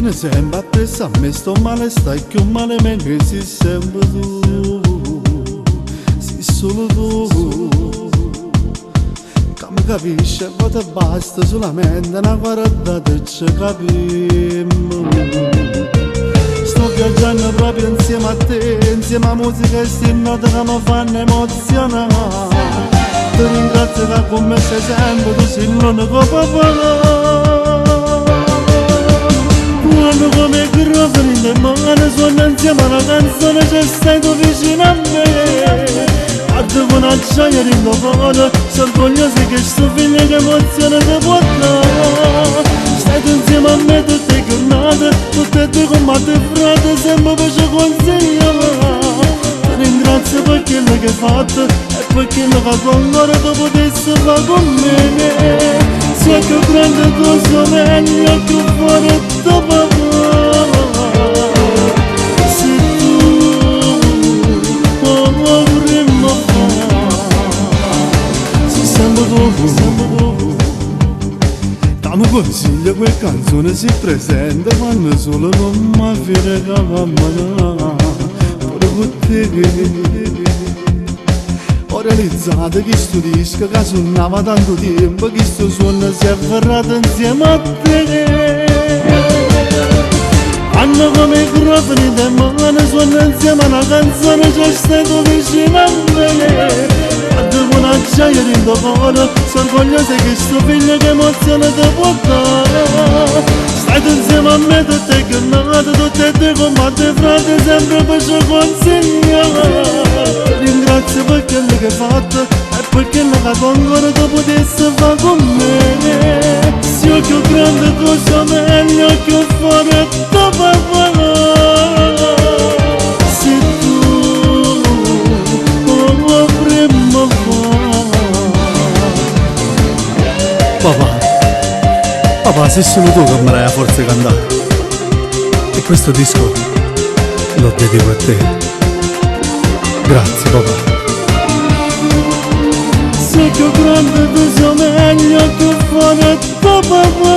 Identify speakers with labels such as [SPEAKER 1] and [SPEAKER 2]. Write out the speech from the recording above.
[SPEAKER 1] tieni sempre appresso a me, sto male, stai più male, mentre sei sempre tu, sei solo tu. Che mi capisci e poi ti basta solamente una guardata e ci capiamo. Sto viaggiando proprio insieme a te, insieme a musica e sti note che mi fanno emozionare. Ti ringrazio che con me sei sempre, tu sei l'unico papà. Quando come microfoni in mano suona insieme alla canzone, c'è stai tu vicino a me. A te con acciaio ringo cuore, sono orgoglioso che sto figlio che emozione ti può dare. Stai tu insieme a me tutte le giornate, tutte e due come te frate, sempre per ci consigliare. Ti ringrazio per quello che hai fatto e per quello che ancora tu potessi fare con me. Sia più grande tuo sogno, più fuori tuo papà. Sei tu, come vorremmo fare. Sei sempre tu. Dammi consiglio, quel canzone si presenta quando solo non mi viene che va male. Pure con te. Ho realizzato che sto disco che suonava tanto tempo, che sto suono si è afferrato insieme a te. Hanno come microfoni di mano, suono insieme a una canzone, c'è stato vicino a me. A te con acciaio ringo cuore, sono orgoglioso che sto figlio che emozione ti può dare. Stai tu insieme a me tutte le giornate, tutte e due come te frate, sempre per ci consigliare. Ringrazio per quello che hai fatto e per quello che ancora tu potessi fare con me. Sia più grande tu sei meglio, più fuori tuo papà. Sei tu, come vorremmo fare. Papà, sei solo tu che mi dai la forza di cantare. E questo disco lo dedico a te. Grazie papà. Sei più grande, tu sei meglio, più fuori tuo papà.